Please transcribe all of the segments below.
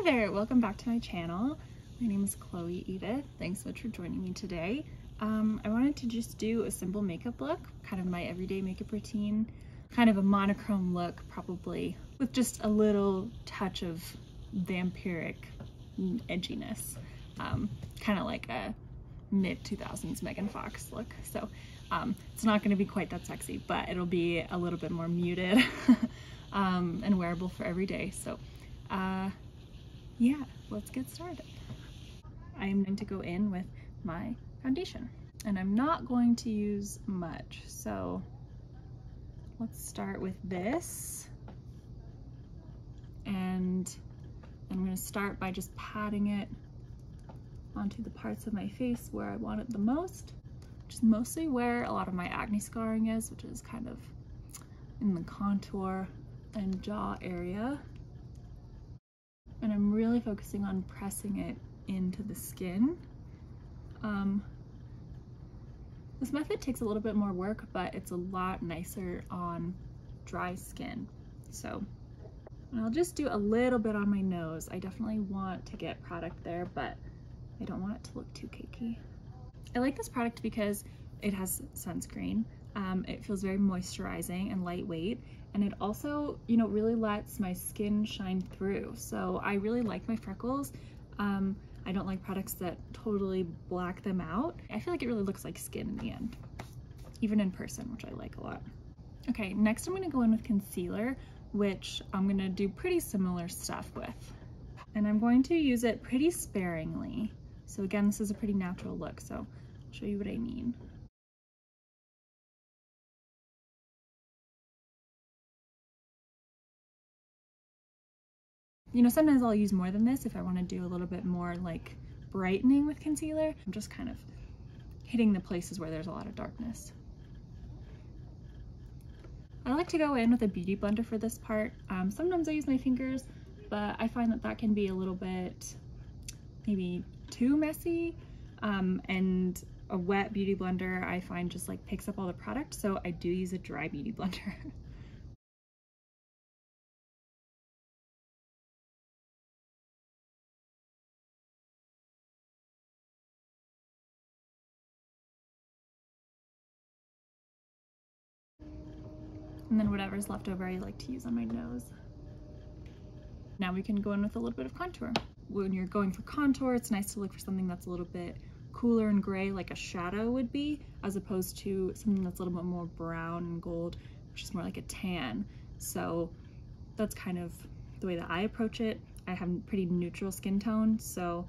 Hi there, welcome back to my channel. My name is Chloe Edith. Thanks so much for joining me today. I wanted to just do a simple makeup look, kind of my everyday makeup routine, kind of a monochrome look probably, with just a little touch of vampiric edginess, kind of like a mid-2000s Megan Fox look. So it's not going to be quite that sexy, but it'll be a little bit more muted and wearable for every day. So yeah, let's get started. I'm going to go in with my foundation, and I'm not going to use much, so let's start with this. And I'm going to start by just patting it onto the parts of my face where I want it the most, which is mostly where a lot of my acne scarring is, which is kind of in the contour and jaw area. And I'm really focusing on pressing it into the skin. This method takes a little bit more work, but it's a lot nicer on dry skin. So, and I'll just do a little bit on my nose. I definitely want to get product there, but I don't want it to look too cakey. I like this product because it has sunscreen. It feels very moisturizing and lightweight, and it also, you know, really lets my skin shine through. So I really like my freckles. I don't like products that totally black them out. I feel like it really looks like skin in the end, even in person, which I like a lot. Okay, next I'm gonna go in with concealer, which I'm gonna do pretty similar stuff with. And I'm going to use it pretty sparingly. So again, this is a pretty natural look, so I'll show you what I mean. You know, sometimes I'll use more than this if I want to do a little bit more like brightening with concealer. I'm just kind of hitting the places where there's a lot of darkness. I like to go in with a beauty blender for this part. Sometimes I use my fingers, but I find that that can be a little bit maybe too messy, and a wet beauty blender I find just like picks up all the product, so I do use a dry beauty blender. And then whatever's left over I like to use on my nose. Now we can go in with a little bit of contour. When you're going for contour, it's nice to look for something that's a little bit cooler and gray, like a shadow would be, as opposed to something that's a little bit more brown and gold, which is more like a tan. So that's kind of the way that I approach it. I have a pretty neutral skin tone, so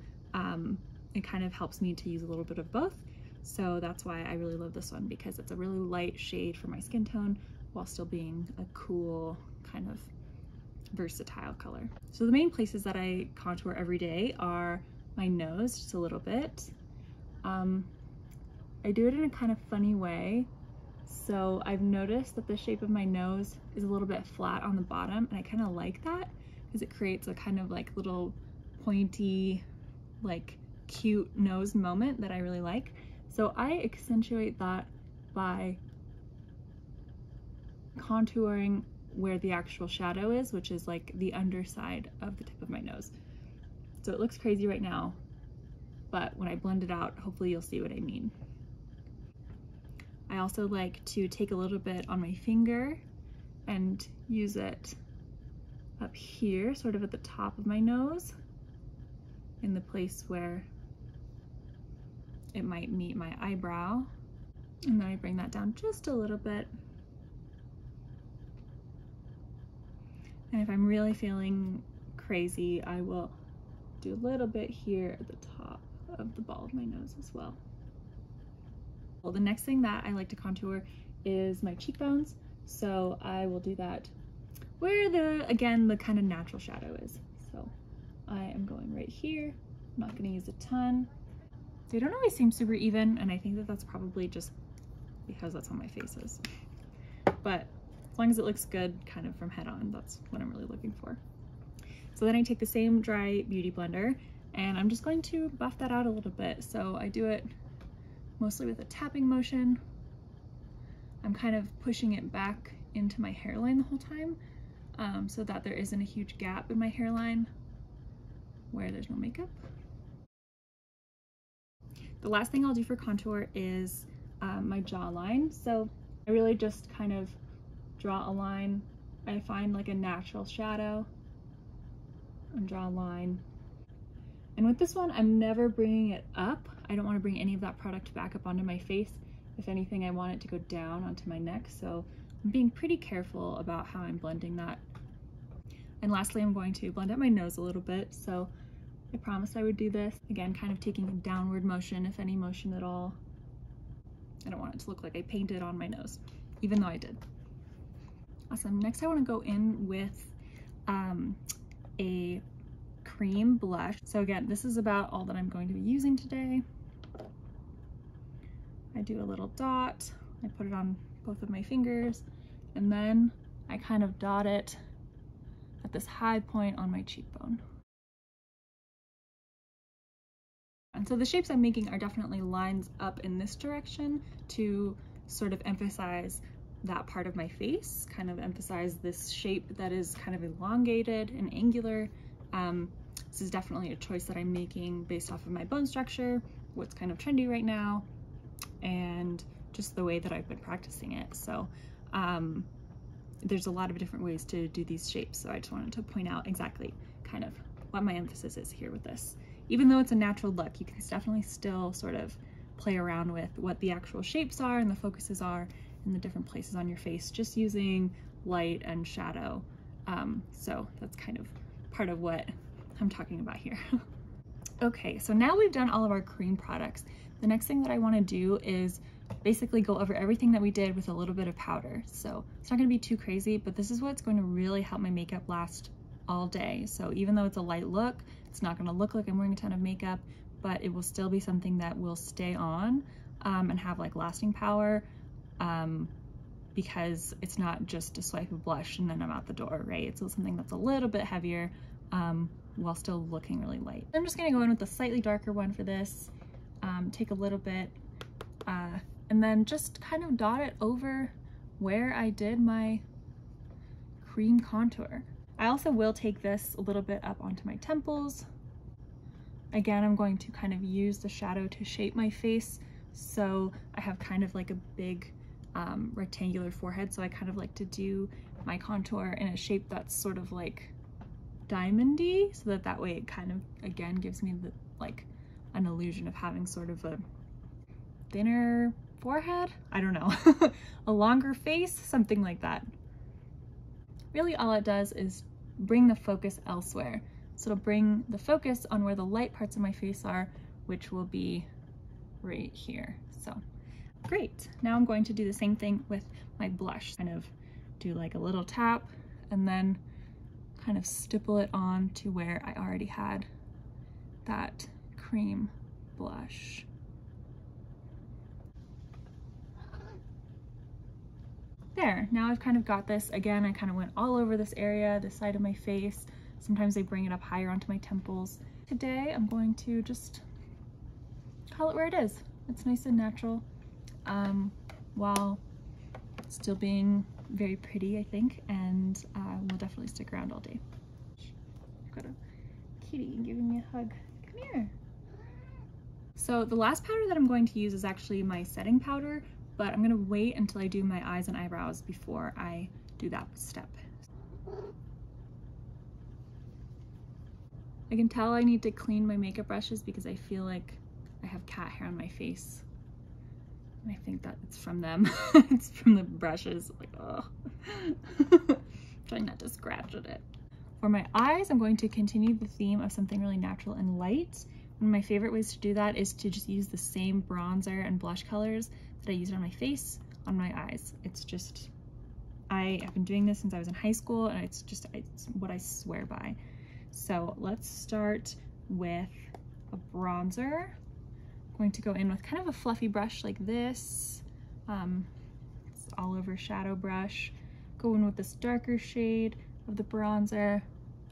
it kind of helps me to use a little bit of both. So that's why I really love this one, because it's a really light shade for my skin tone while still being a cool kind of versatile color. So the main places that I contour every day are my nose, just a little bit. I do it in a kind of funny way. So I've noticed that the shape of my nose is a little bit flat on the bottom, and I kind of like that because it creates a kind of like little pointy, like cute nose moment that I really like. So I accentuate that by contouring where the actual shadow is, which is like the underside of the tip of my nose. So it looks crazy right now, but when I blend it out, hopefully you'll see what I mean. I also like to take a little bit on my finger and use it up here, sort of at the top of my nose, in the place where it might meet my eyebrow. And then I bring that down just a little bit. And if I'm really feeling crazy, I will do a little bit here at the top of the ball of my nose as well. Well, the next thing that I like to contour is my cheekbones. So I will do that where again, the kind of natural shadow is. So I am going right here. I'm not gonna use a ton. They don't always seem super even, and I think that that's probably just because that's how my face is. But as long as it looks good kind of from head on, that's what I'm really looking for. So then I take the same dry beauty blender and I'm just going to buff that out a little bit. So I do it mostly with a tapping motion. I'm kind of pushing it back into my hairline the whole time, so that there isn't a huge gap in my hairline. where there's no makeup. The last thing I'll do for contour is my jawline. So I really just kind of draw a line. I find like a natural shadow and draw a line. And with this one, I'm never bringing it up. I don't want to bring any of that product back up onto my face. If anything, I want it to go down onto my neck. So I'm being pretty careful about how I'm blending that. And lastly, I'm going to blend out my nose a little bit. So I promised I would do this. Again, kind of taking a downward motion, if any motion at all. I don't want it to look like I painted on my nose, even though I did. Awesome. Next, I want to go in with a cream blush. So again, this is about all that I'm going to be using today. I do a little dot. I put it on both of my fingers, and then I kind of dot it at this high point on my cheekbone. And so the shapes I'm making are definitely lines up in this direction to sort of emphasize that part of my face, kind of emphasize this shape that is kind of elongated and angular. This is definitely a choice that I'm making based off of my bone structure, what's kind of trendy right now, and just the way that I've been practicing it. So there's a lot of different ways to do these shapes. So I just wanted to point out exactly kind of what my emphasis is here with this. Even though it's a natural look, you can definitely still sort of play around with what the actual shapes are and the focuses are in the different places on your face, just using light and shadow. So that's kind of part of what I'm talking about here. Okay, so now we've done all of our cream products. The next thing that I want to do is basically go over everything that we did with a little bit of powder. So it's not going to be too crazy, but this is what's going to really help my makeup last all day. So even though it's a light look, it's not going to look like I'm wearing a ton of makeup, but it will still be something that will stay on and have like lasting power, because it's not just a swipe of blush and then I'm out the door, right? It's something that's a little bit heavier while still looking really light. I'm just going to go in with a slightly darker one for this, take a little bit, and then just kind of dot it over where I did my cream contour. I also will take this a little bit up onto my temples. Again, I'm going to kind of use the shadow to shape my face. So I have kind of like a big rectangular forehead. So I kind of like to do my contour in a shape that's sort of like diamondy, so that way it kind of, again, gives me the, like an illusion of having sort of a thinner forehead. I don't know, a longer face, something like that. Really all it does is bring the focus elsewhere. So it'll bring the focus on where the light parts of my face are, which will be right here. So great. Now I'm going to do the same thing with my blush. Kind of do like a little tap and then kind of stipple it on to where I already had that cream blush. There, now I've kind of got this. Again, I kind of went all over this area, this side of my face. Sometimes I bring it up higher onto my temples. Today, I'm going to just call it where it is. It's nice and natural, while still being very pretty, I think, and will definitely stick around all day. I've got a kitty giving me a hug. Come here. So the last powder that I'm going to use is actually my setting powder, but I'm gonna wait until I do my eyes and eyebrows before I do that step. I can tell I need to clean my makeup brushes because I feel like I have cat hair on my face. And I think that it's from them. It's from the brushes. Like, oh. Trying not to scratch at it. For my eyes, I'm going to continue the theme of something really natural and light. One of my favorite ways to do that is to just use the same bronzer and blush colors that I used on my face on my eyes. It's just, I have been doing this since I was in high school, and it's what I swear by. So let's start with a bronzer. I'm going to go in with kind of a fluffy brush like this. It's all over shadow brush. Go in with this darker shade of the bronzer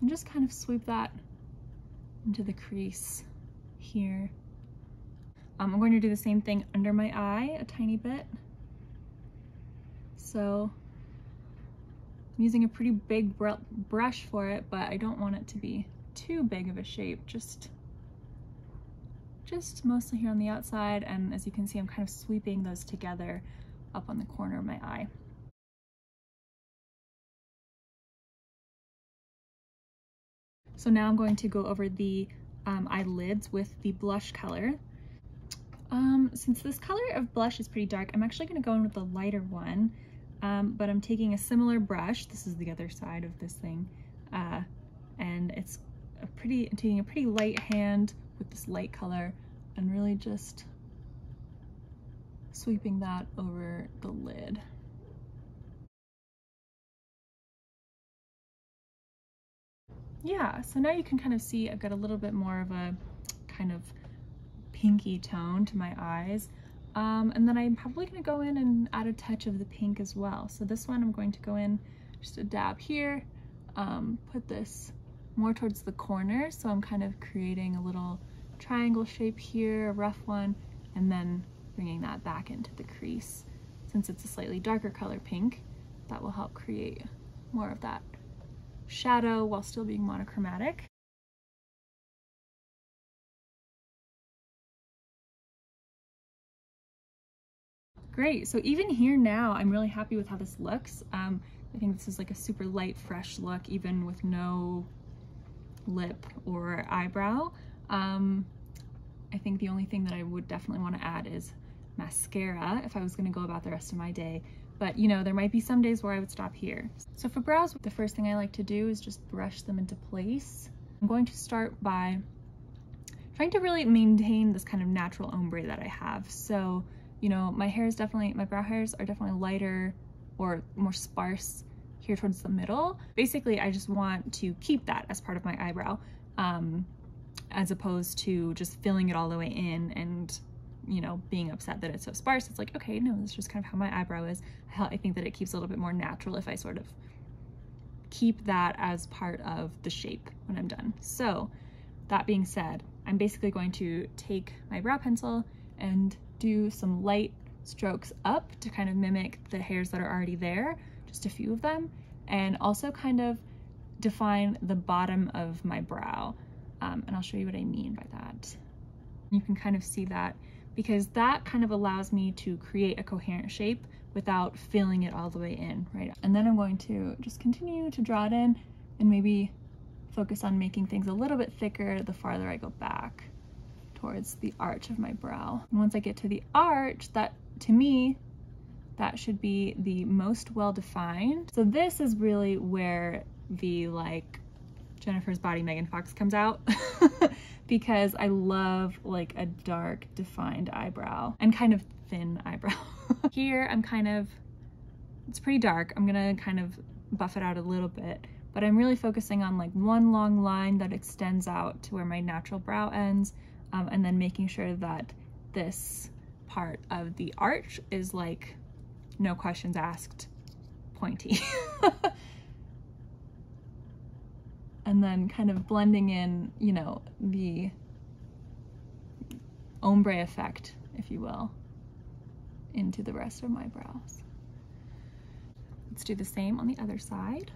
and just kind of sweep that into the crease here. I'm going to do the same thing under my eye a tiny bit. So I'm using a pretty big brush for it, but I don't want it to be too big of a shape, just mostly here on the outside, and as you can see, I'm kind of sweeping those together up on the corner of my eye. So now I'm going to go over the eyelids with the blush color. Since this color of blush is pretty dark, I'm actually going to go in with the lighter one, but I'm taking a similar brush. This is the other side of this thing, and it's I'm taking a pretty light hand with this light color and really just sweeping that over the lid. Yeah, so now you can kind of see I've got a little bit more of a kind of pinky tone to my eyes. And then I'm probably going to go in and add a touch of the pink as well. So this one I'm going to go in just a dab here, put this more towards the corner, so I'm kind of creating a little triangle shape here, a rough one, and then bringing that back into the crease. Since it's a slightly darker color pink, that will help create more of that shadow while still being monochromatic. Great, so even here now, I'm really happy with how this looks. I think this is like a super light, fresh look, even with no lip or eyebrow. I think the only thing that I would definitely want to add is mascara if I was going to go about the rest of my day. But you know, there might be some days where I would stop here. So for brows, the first thing I like to do is just brush them into place. I'm going to start by trying to really maintain this kind of natural ombre that I have. So, you know, my brow hairs are definitely lighter or more sparse here towards the middle. Basically, I just want to keep that as part of my eyebrow, as opposed to just filling it all the way in and, you know, being upset that it's so sparse. It's like, okay, no, that's just kind of how my eyebrow is. I think that it keeps a little bit more natural if I sort of keep that as part of the shape when I'm done. So that being said, I'm basically going to take my brow pencil and do some light strokes up to kind of mimic the hairs that are already there, just a few of them, and also kind of define the bottom of my brow. And I'll show you what I mean by that. You can kind of see that because that kind of allows me to create a coherent shape without filling it all the way in, right? And then I'm going to just continue to draw it in and maybe focus on making things a little bit thicker the farther I go back towards the arch of my brow. And once I get to the arch, that to me, that should be the most well-defined. So this is really where the like Jennifer's Body Megan Fox comes out because I love like a dark defined eyebrow and kind of thin eyebrow. Here I'm kind of, it's pretty dark. I'm gonna kind of buff it out a little bit, but I'm really focusing on like one long line that extends out to where my natural brow ends, and then making sure that this part of the arch is like, no questions asked, pointy. And then kind of blending in, you know, the ombre effect, if you will, into the rest of my brows. Let's do the same on the other side.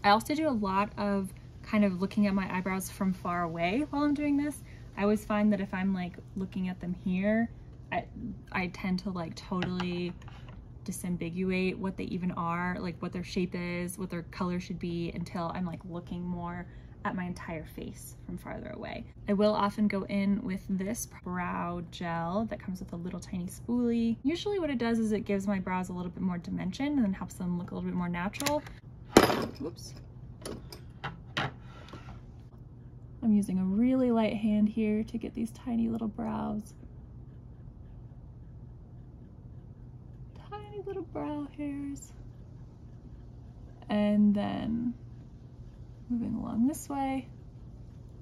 I also do a lot of kind of looking at my eyebrows from far away while I'm doing this. I always find that if I'm like looking at them here, I tend to like totally disambiguate what they even are, like what their shape is, what their color should be, until I'm like looking more at my entire face from farther away. I will often go in with this brow gel that comes with a little tiny spoolie. Usually what it does is it gives my brows a little bit more dimension and then helps them look a little bit more natural. Whoops. I'm using a really light hand here to get these tiny little brows. Tiny little brow hairs. And then moving along this way.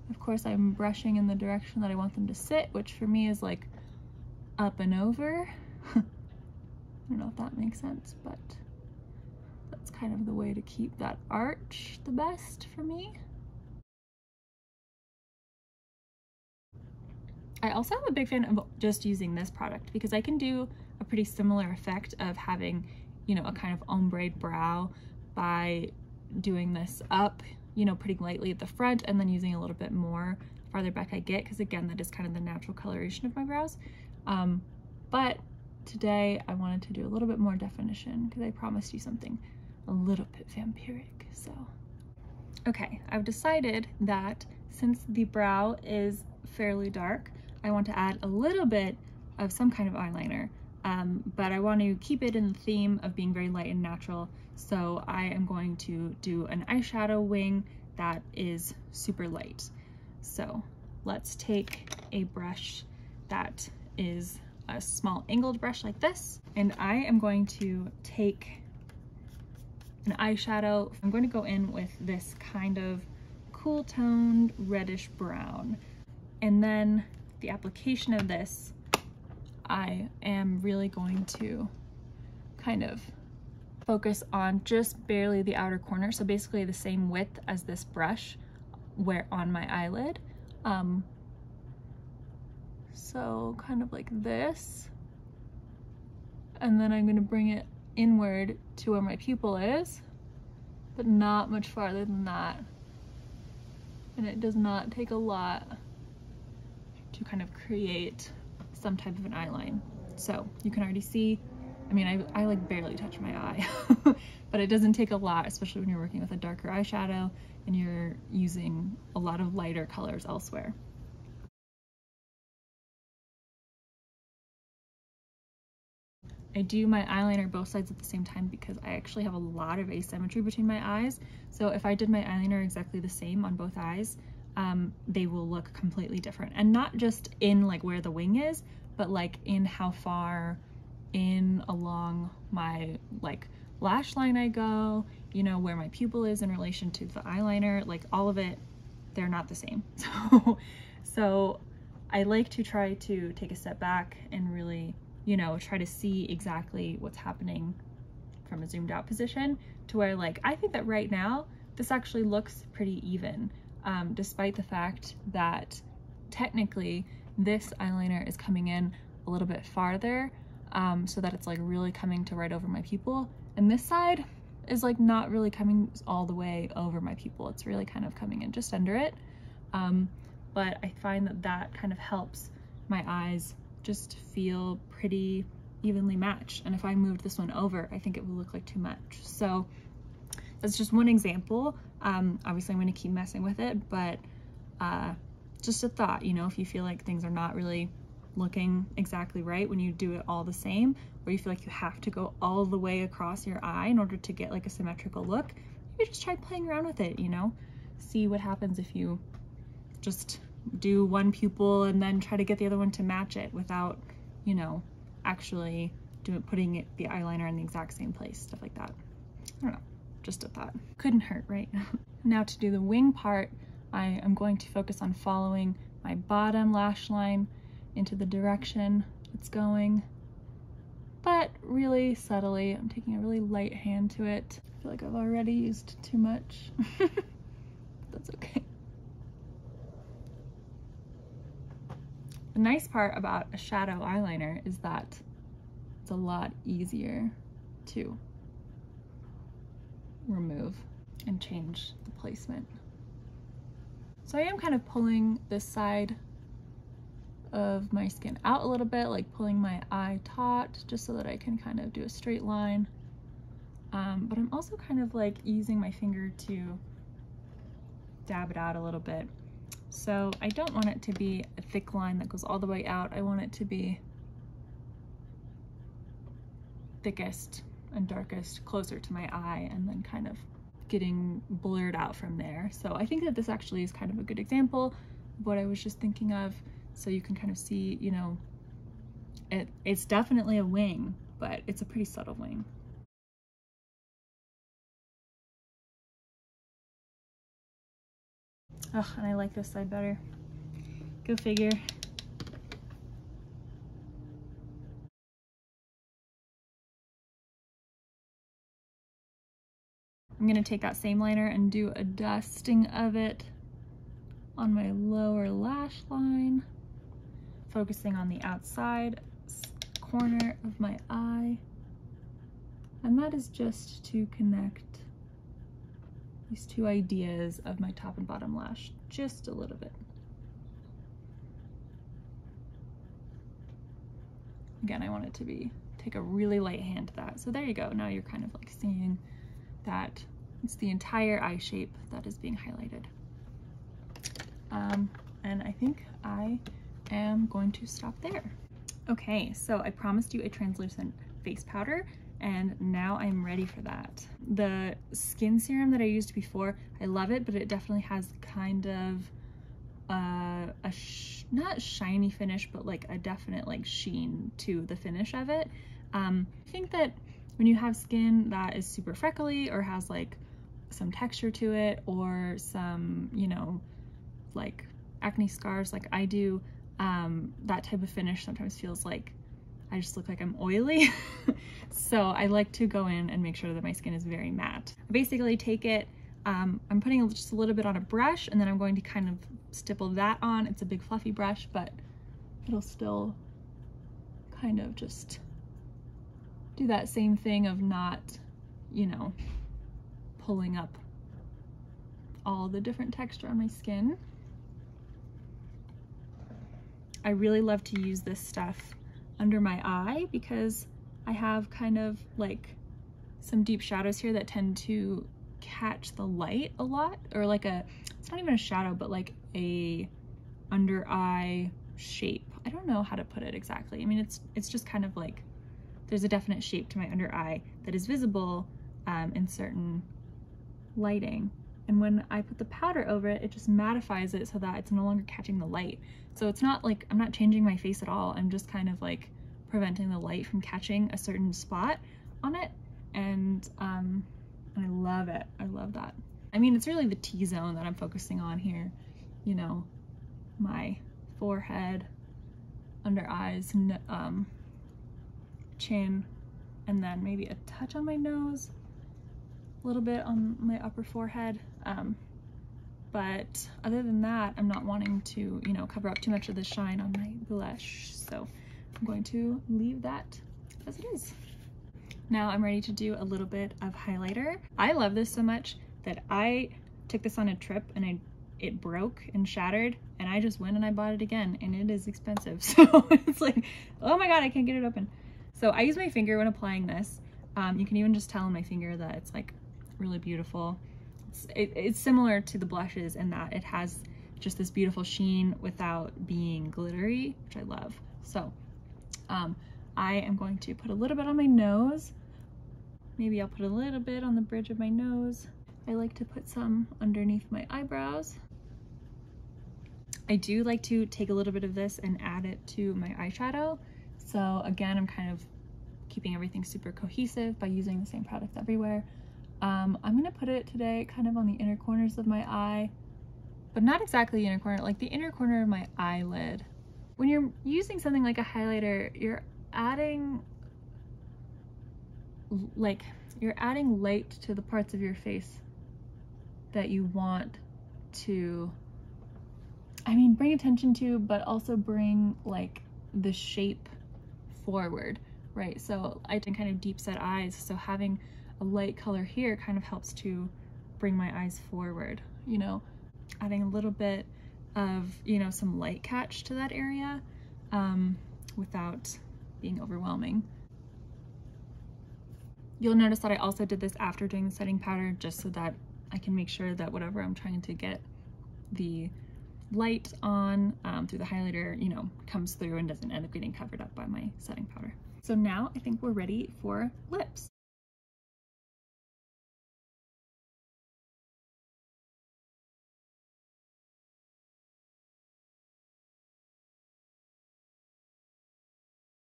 Of course, I'm brushing in the direction that I want them to sit, which for me is like up and over. I don't know if that makes sense, but that's kind of the way to keep that arch the best for me. I also am a big fan of just using this product because I can do a pretty similar effect of having, you know, a kind of ombre brow by doing this up, you know, pretty lightly at the front and then using a little bit more farther back I get, because again, that is kind of the natural coloration of my brows. But today I wanted to do a little bit more definition because I promised you something a little bit vampiric. So, okay, I've decided that since the brow is fairly dark, I want to add a little bit of some kind of eyeliner, but I want to keep it in the theme of being very light and natural. So I am going to do an eyeshadow wing that is super light. So let's take a brush that is a small angled brush like this, and I am going to take an eyeshadow. I'm going to go in with this kind of cool toned reddish brown, and then the application of this, I am really going to kind of focus on just barely the outer corner, so basically the same width as this brush where on my eyelid. So kind of like this, and then I'm going to bring it inward to where my pupil is, but not much farther than that. And it does not take a lot to kind of create some type of an eyeline. So you can already see, I mean, I like barely touch my eye, but it doesn't take a lot, especially when you're working with a darker eyeshadow and you're using a lot of lighter colors elsewhere. I do my eyeliner both sides at the same time because I actually have a lot of asymmetry between my eyes. So if I did my eyeliner exactly the same on both eyes, they will look completely different. And not just in like where the wing is, but like in how far in along my like lash line I go, you know, where my pupil is in relation to the eyeliner, like all of it, they're not the same. So I like to try to take a step back and really, you know, try to see exactly what's happening from a zoomed out position, to where like, I think that right now, this actually looks pretty even, despite the fact that technically this eyeliner is coming in a little bit farther, so that it's like really coming to right over my pupil. And this side is like not really coming all the way over my pupil. It's really kind of coming in just under it. But I find that that kind of helps my eyes just feel pretty evenly matched. And if I moved this one over, I think it would look like too much. So that's just one example. Obviously I'm going to keep messing with it, but just a thought, you know, if you feel like things are not really looking exactly right when you do it all the same, or you feel like you have to go all the way across your eye in order to get like a symmetrical look, maybe just try playing around with it, you know, see what happens if you just do one pupil and then try to get the other one to match it without, you know, actually putting the eyeliner in the exact same place, stuff like that. I don't know, just a thought. Couldn't hurt, right? Now to do the wing part, I am going to focus on following my bottom lash line into the direction it's going, but really subtly. I'm taking a really light hand to it. I feel like I've already used too much. That's okay. The nice part about a shadow eyeliner is that it's a lot easier to remove and change the placement. So I am kind of pulling this side of my skin out a little bit, like pulling my eye taut, just so that I can kind of do a straight line. But I'm also kind of like using my finger to dab it out a little bit. So I don't want it to be a thick line that goes all the way out. I want it to be thickest and darkest closer to my eye, and then kind of getting blurred out from there. So I think that this actually is kind of a good example of what I was just thinking of. So you can kind of see, you know, it's definitely a wing, but it's a pretty subtle wing. Oh, and I like this side better. Go figure. I'm gonna take that same liner and do a dusting of it on my lower lash line, focusing on the outside corner of my eye. And that is just to connect these two ideas of my top and bottom lash just a little bit. Again, I want it to take a really light hand to that. So there you go. Now you're kind of like seeing that it's the entire eye shape that is being highlighted. And I think I am going to stop there. Okay, so I promised you a translucent face powder, and now I'm ready for that. The skin serum that I used before, I love it, but it definitely has kind of not shiny finish, but like a definite like sheen to the finish of it. I think that when you have skin that is super freckly or has like some texture to it, or some, you know, like acne scars like I do, that type of finish sometimes feels like I just look like I'm oily. So I like to go in and make sure that my skin is very matte. I basically take it, I'm putting just a little bit on a brush, and then I'm going to kind of stipple that on. It's a big fluffy brush, but it'll still kind of just do that same thing of not, you know, pulling up all the different texture on my skin. I really love to use this stuff under my eye because I have kind of like some deep shadows here that tend to catch the light a lot, or like it's not even a shadow, but like a under eye shape. I don't know how to put it exactly. I mean, it's just kind of like there's a definite shape to my under eye that is visible in certain lighting. And when I put the powder over it, it just mattifies it so that it's no longer catching the light. So it's not like I'm not changing my face at all. I'm just kind of like preventing the light from catching a certain spot on it. And I love it. I love that. I mean, it's really the T-zone that I'm focusing on here. You know, my forehead, under eyes, chin, and then maybe a touch on my nose, a little bit on my upper forehead. But other than that, I'm not wanting to, you know, cover up too much of the shine on my blush. So I'm going to leave that as it is. Now I'm ready to do a little bit of highlighter. I love this so much that I took this on a trip and it broke and shattered, and I just went and I bought it again, and it is expensive. So it's like, oh my God, I can't get it open. So I use my finger when applying this. You can even just tell on my finger that it's like really beautiful. It's similar to the blushes in that it has just this beautiful sheen without being glittery, which I love. So I am going to put a little bit on my nose. Maybe I'll put a little bit on the bridge of my nose. I like to put some underneath my eyebrows. I do like to take a little bit of this and add it to my eyeshadow. So again, I'm kind of keeping everything super cohesive by using the same product everywhere. I'm gonna put it today kind of on the inner corners of my eye, but not exactly the inner corner, like the inner corner of my eyelid. When you're using something like a highlighter, you're adding light to the parts of your face that you want to, I mean, bring attention to, but also bring like the shape forward, right? So I did kind of deep set eyes, so having a light color here kind of helps to bring my eyes forward, you know, adding a little bit of, you know, some light catch to that area without being overwhelming. You'll notice that I also did this after doing the setting powder, just so that I can make sure that whatever I'm trying to get the light on through the highlighter, you know, comes through and doesn't end up getting covered up by my setting powder. So now I think we're ready for lips.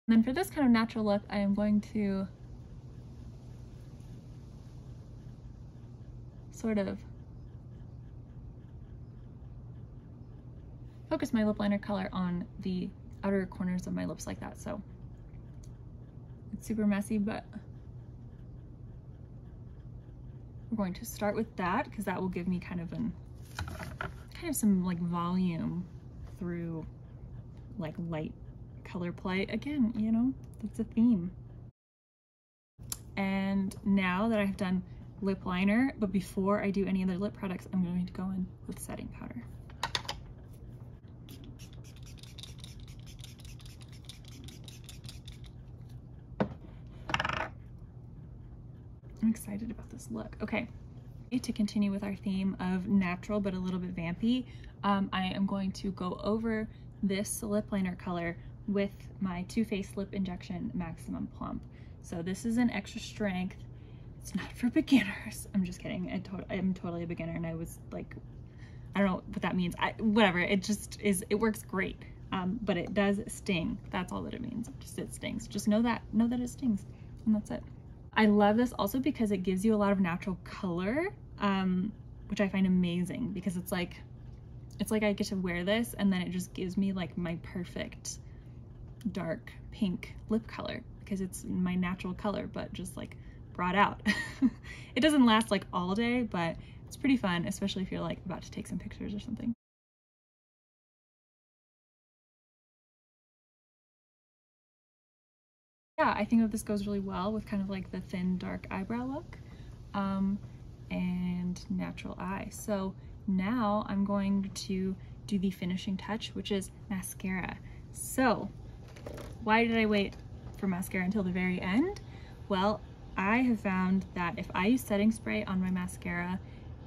And then for this kind of natural look, I am going to sort of focus my lip liner color on the outer corners of my lips like that. So it's super messy, but we're going to start with that because that will give me kind of some like volume through like light color play. Again, you know, that's a theme. And now that I've done lip liner, but before I do any other lip products, I'm going to go in with setting powder. I'm excited about this look. Okay, to continue with our theme of natural but a little bit vampy, I am going to go over this lip liner color with my Too Faced Lip Injection Maximum Plump. So this is an extra strength. It's not for beginners. I'm just kidding. I'm totally a beginner, and I was like, I don't know what that means. Whatever, it just is, it works great. But it does sting. That's all that it means. Just it stings. Just know that it stings, and that's it. I love this also because it gives you a lot of natural color, which I find amazing because it's like I get to wear this and then it just gives me like my perfect dark pink lip color because it's my natural color, but just like brought out. It doesn't last like all day, but it's pretty fun, especially if you're like about to take some pictures or something. Yeah, I think that this goes really well with kind of like the thin dark eyebrow look and natural eye. So now I'm going to do the finishing touch, which is mascara. So why did I wait for mascara until the very end? Well, I have found that if I use setting spray on my mascara,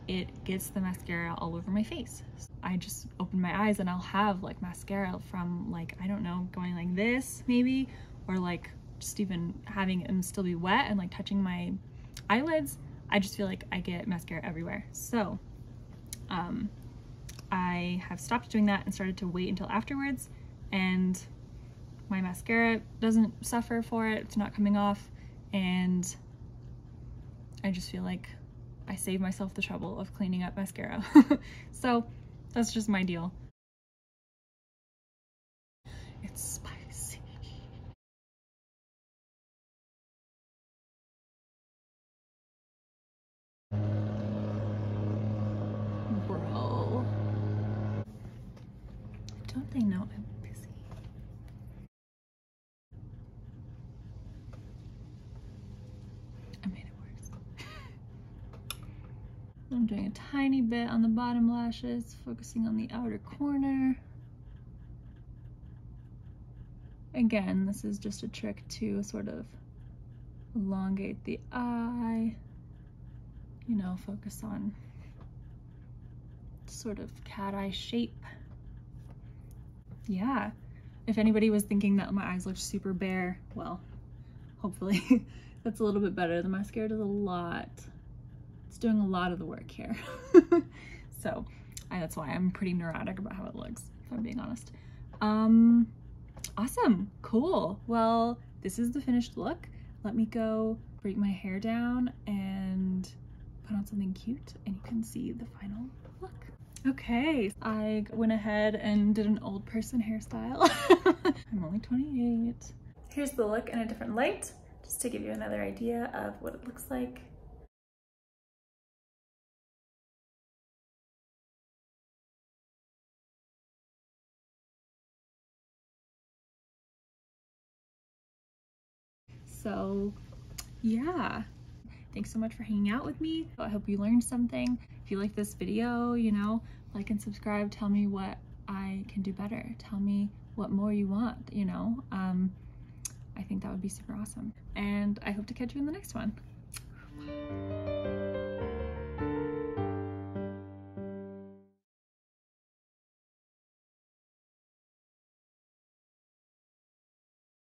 it gets the mascara all over my face. I just open my eyes and I'll have like mascara from like, I don't know, going like this maybe, or like just even having them still be wet and like touching my eyelids. I just feel like I get mascara everywhere. So I have stopped doing that and started to wait until afterwards, and my mascara doesn't suffer for it. It's not coming off, and I just feel like I save myself the trouble of cleaning up mascara. So that's just my deal. It's spicy. Bro. Don't they know I'm busy? I made it worse. I'm doing a tiny bit on the bottom lashes, focusing on the outer corner. Again, this is just a trick to sort of elongate the eye, you know, focus on sort of cat eye shape. Yeah, if anybody was thinking that my eyes looked super bare, well, hopefully that's a little bit better. The mascara does a lot. It's doing a lot of the work here. So that's why I'm pretty neurotic about how it looks, if I'm being honest. Awesome, cool. Well, this is the finished look. Let me go break my hair down and put on something cute and you can see the final look. Okay, I went ahead and did an old person hairstyle. I'm only 28. Here's the look in a different light, just to give you another idea of what it looks like. So yeah, thanks so much for hanging out with me. I hope you learned something. If you like this video, you know, like and subscribe. Tell me what I can do better. Tell me what more you want, you know. I think that would be super awesome. And I hope to catch you in the next one.